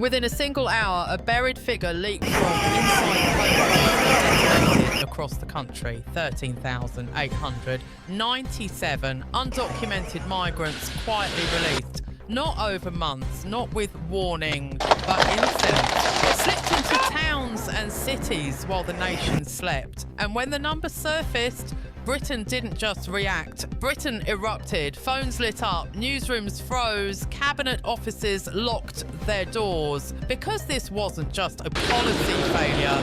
Within a single hour, a buried figure leaked from inside the home detonated across the country. 13,897 undocumented migrants quietly released. Not over months, not with warning, but instant. Slipped into towns and cities while the nation slept. And when the numbers surfaced, Britain didn't just react. Britain erupted, phones lit up, newsrooms froze, cabinet offices locked their doors. Because this wasn't just a policy failure,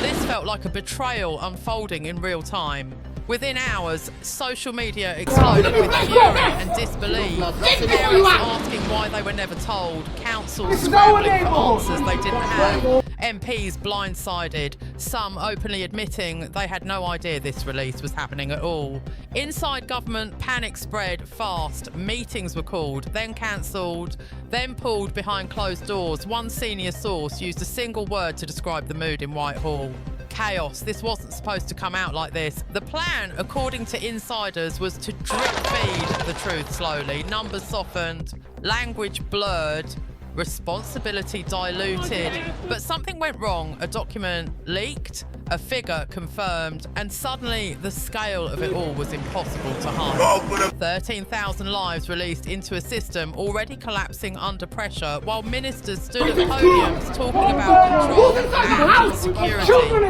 this felt like a betrayal unfolding in real time. Within hours, social media exploded with fury and disbelief. Parents asking why they were never told, councils scrambling for answers they didn't have, MPs blindsided, some openly admitting they had no idea this release was happening at all. Inside government, panic spread fast. Meetings were called, then cancelled, then pulled behind closed doors. One senior source used a single word to describe the mood in Whitehall. Chaos. This wasn't supposed to come out like this. The plan, according to insiders, was to drip feed the truth slowly. Numbers softened, language blurred, responsibility diluted. But something went wrong. A document leaked, a figure confirmed, and suddenly the scale of it all was impossible to hide. 13,000 lives released into a system already collapsing under pressure, while ministers stood at podiums talking about control and security.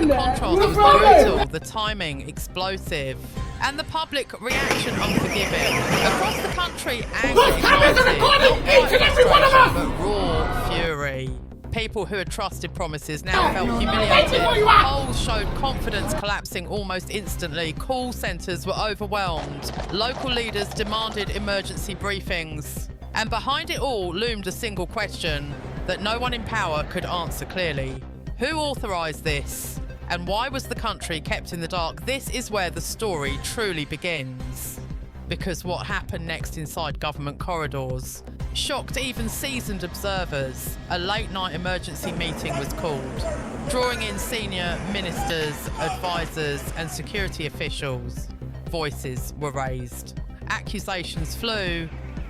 The contrast was brutal, the timing explosive, and the public reaction unforgiving. Across the country, anger ignited, not frustration, but raw fury. People who had trusted promises now felt humiliated. Polls showed confidence collapsing almost instantly. Call centres were overwhelmed. Local leaders demanded emergency briefings. And behind it all loomed a single question that no one in power could answer clearly. Who authorised this? And why was the country kept in the dark? This is where the story truly begins. Because what happened next inside government corridors shocked even seasoned observers. A late-night emergency meeting was called, drawing in senior ministers, advisors and security officials. Voices were raised. Accusations flew.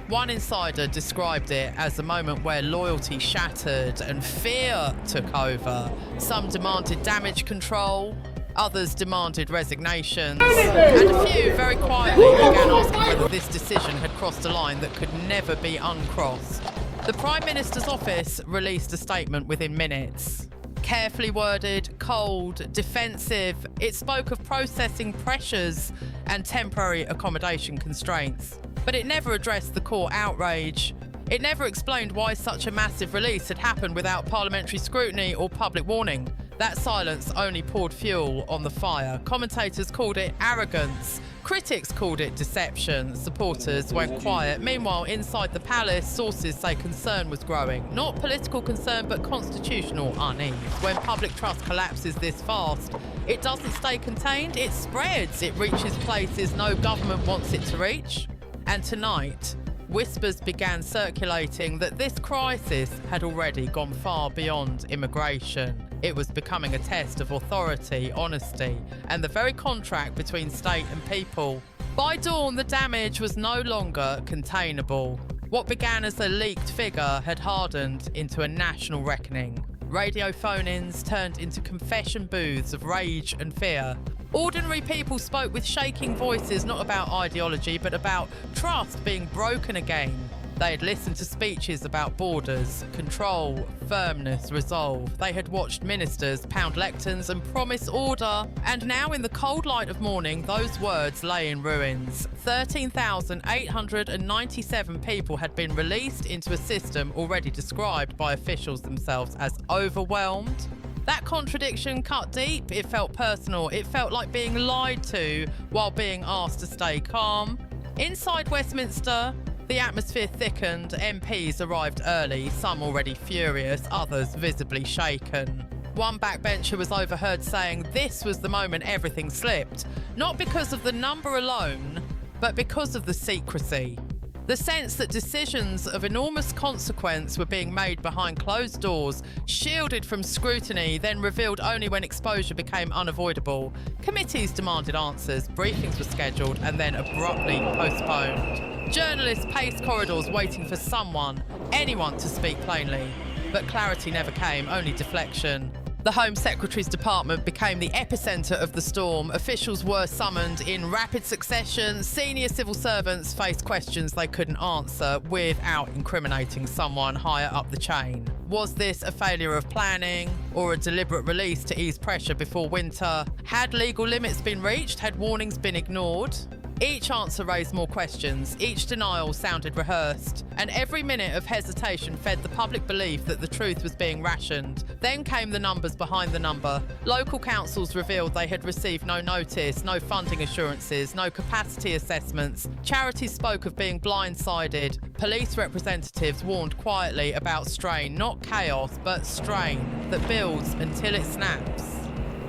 One insider described it as a moment where loyalty shattered and fear took over. Some demanded damage control. Others demanded resignations, and a few very quietly began asking whether this decision had crossed a line that could never be uncrossed. The Prime Minister's office released a statement within minutes. Carefully worded, cold, defensive, it spoke of processing pressures and temporary accommodation constraints. But it never addressed the core outrage. It never explained why such a massive release had happened without parliamentary scrutiny or public warning. That silence only poured fuel on the fire. Commentators called it arrogance. Critics called it deception. Supporters went quiet. Meanwhile, inside the palace, sources say concern was growing. Not political concern, but constitutional unease. When public trust collapses this fast, it doesn't stay contained, it spreads. It reaches places no government wants it to reach. And tonight, whispers began circulating that this crisis had already gone far beyond immigration. It was becoming a test of authority, honesty, and the very contract between state and people. By dawn, the damage was no longer containable. What began as a leaked figure had hardened into a national reckoning. Radio phone-ins turned into confession booths of rage and fear. Ordinary people spoke with shaking voices, not about ideology, but about trust being broken again. They had listened to speeches about borders, control, firmness, resolve. They had watched ministers pound lecterns and promise order. And now in the cold light of morning, those words lay in ruins. 13,897 people had been released into a system already described by officials themselves as overwhelmed. That contradiction cut deep. It felt personal. It felt like being lied to while being asked to stay calm. Inside Westminster, the atmosphere thickened. MPs arrived early, some already furious, others visibly shaken. One backbencher was overheard saying this was the moment everything slipped, not because of the number alone, but because of the secrecy. The sense that decisions of enormous consequence were being made behind closed doors, shielded from scrutiny, then revealed only when exposure became unavoidable. Committees demanded answers, briefings were scheduled and then abruptly postponed. Journalists paced corridors waiting for someone, anyone to speak plainly. But clarity never came, only deflection. The Home Secretary's department became the epicentre of the storm. Officials were summoned in rapid succession. Senior civil servants faced questions they couldn't answer without incriminating someone higher up the chain. Was this a failure of planning or a deliberate release to ease pressure before winter? Had legal limits been reached? Had warnings been ignored? Each answer raised more questions, each denial sounded rehearsed, and every minute of hesitation fed the public belief that the truth was being rationed. Then came the numbers behind the number. Local councils revealed they had received no notice, no funding assurances, no capacity assessments. Charities spoke of being blindsided. Police representatives warned quietly about strain, not chaos, but strain that builds until it snaps.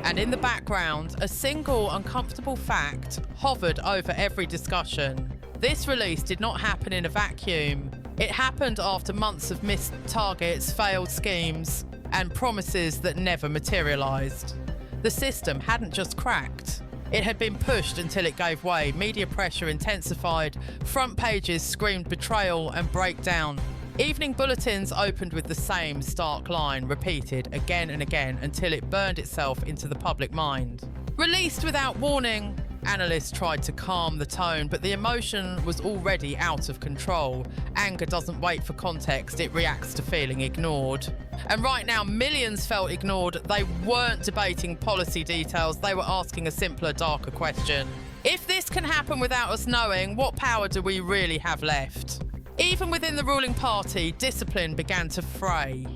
And in the background, a single uncomfortable fact hovered over every discussion. This release did not happen in a vacuum. It happened after months of missed targets, failed schemes, and promises that never materialised. The system hadn't just cracked. It had been pushed until it gave way. Media pressure intensified. Front pages screamed betrayal and breakdown. Evening bulletins opened with the same stark line, repeated again and again until it burned itself into the public mind. Released without warning, analysts tried to calm the tone, but the emotion was already out of control. Anger doesn't wait for context, it reacts to feeling ignored. And right now, millions felt ignored. They weren't debating policy details, they were asking a simpler, darker question. If this can happen without us knowing, what power do we really have left? Even within the ruling party, discipline began to fray.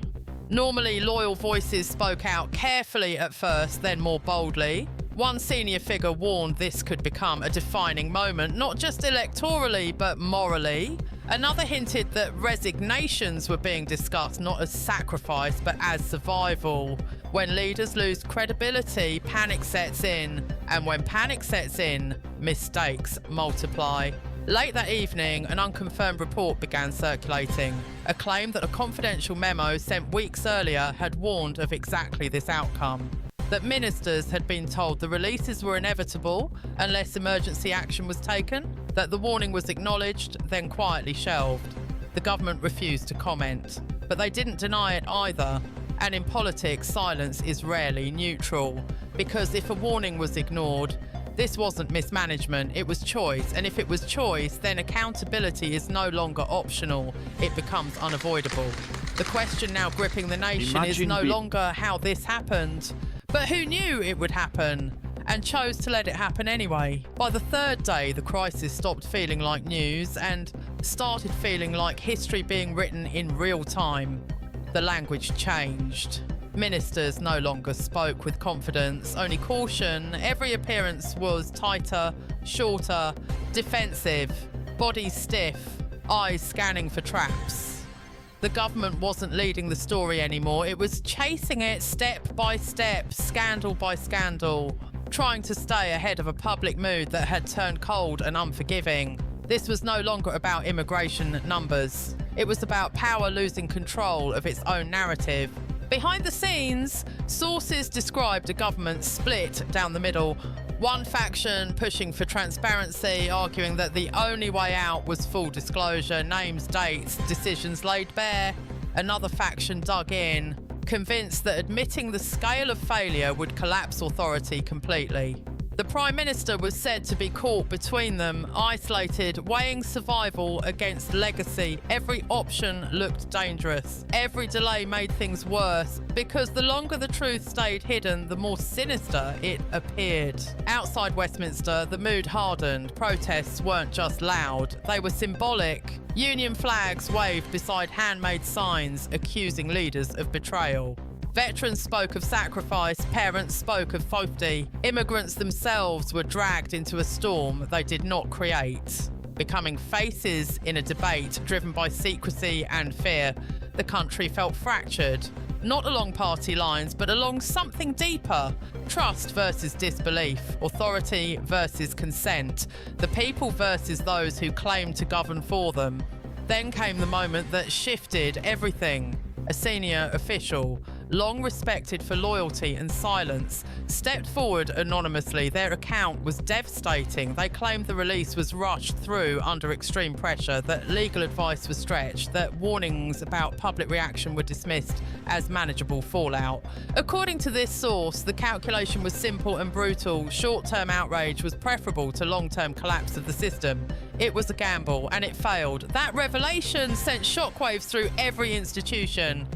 Normally, loyal voices spoke out carefully at first, then more boldly. One senior figure warned this could become a defining moment, not just electorally, but morally. Another hinted that resignations were being discussed not as sacrifice, but as survival. When leaders lose credibility, panic sets in. And when panic sets in, mistakes multiply. Late that evening, an unconfirmed report began circulating. A claim that a confidential memo sent weeks earlier had warned of exactly this outcome. That ministers had been told the releases were inevitable unless emergency action was taken, that the warning was acknowledged, then quietly shelved. The government refused to comment, but they didn't deny it either. And in politics, silence is rarely neutral, because if a warning was ignored, this wasn't mismanagement, it was choice. And if it was choice, then accountability is no longer optional, it becomes unavoidable. The question now gripping the nation is no longer how this happened, but who knew it would happen and chose to let it happen anyway. By the third day, the crisis stopped feeling like news and started feeling like history being written in real time. The language changed. Ministers no longer spoke with confidence, only caution. Every appearance was tighter, shorter, defensive, bodies stiff, eyes scanning for traps. The government wasn't leading the story anymore. It was chasing it step by step, scandal by scandal, trying to stay ahead of a public mood that had turned cold and unforgiving. This was no longer about immigration numbers. It was about power losing control of its own narrative. Behind the scenes, sources described a government split down the middle. One faction pushing for transparency, arguing that the only way out was full disclosure, names, dates, decisions laid bare. Another faction dug in, convinced that admitting the scale of failure would collapse authority completely. The Prime Minister was said to be caught between them, isolated, weighing survival against legacy. Every option looked dangerous. Every delay made things worse, because the longer the truth stayed hidden, the more sinister it appeared. Outside Westminster, the mood hardened. Protests weren't just loud, they were symbolic. Union flags waved beside handmade signs accusing leaders of betrayal. Veterans spoke of sacrifice, parents spoke of safety. Immigrants themselves were dragged into a storm they did not create, becoming faces in a debate driven by secrecy and fear. The country felt fractured, not along party lines, but along something deeper. Trust versus disbelief, authority versus consent, the people versus those who claimed to govern for them. Then came the moment that shifted everything. A senior official, long respected for loyalty and silence, stepped forward anonymously. Their account was devastating. They claimed the release was rushed through under extreme pressure, that legal advice was stretched, that warnings about public reaction were dismissed as manageable fallout. According to this source, the calculation was simple and brutal. Short-term outrage was preferable to long-term collapse of the system. It was a gamble, and it failed. That revelation sent shockwaves through every institution,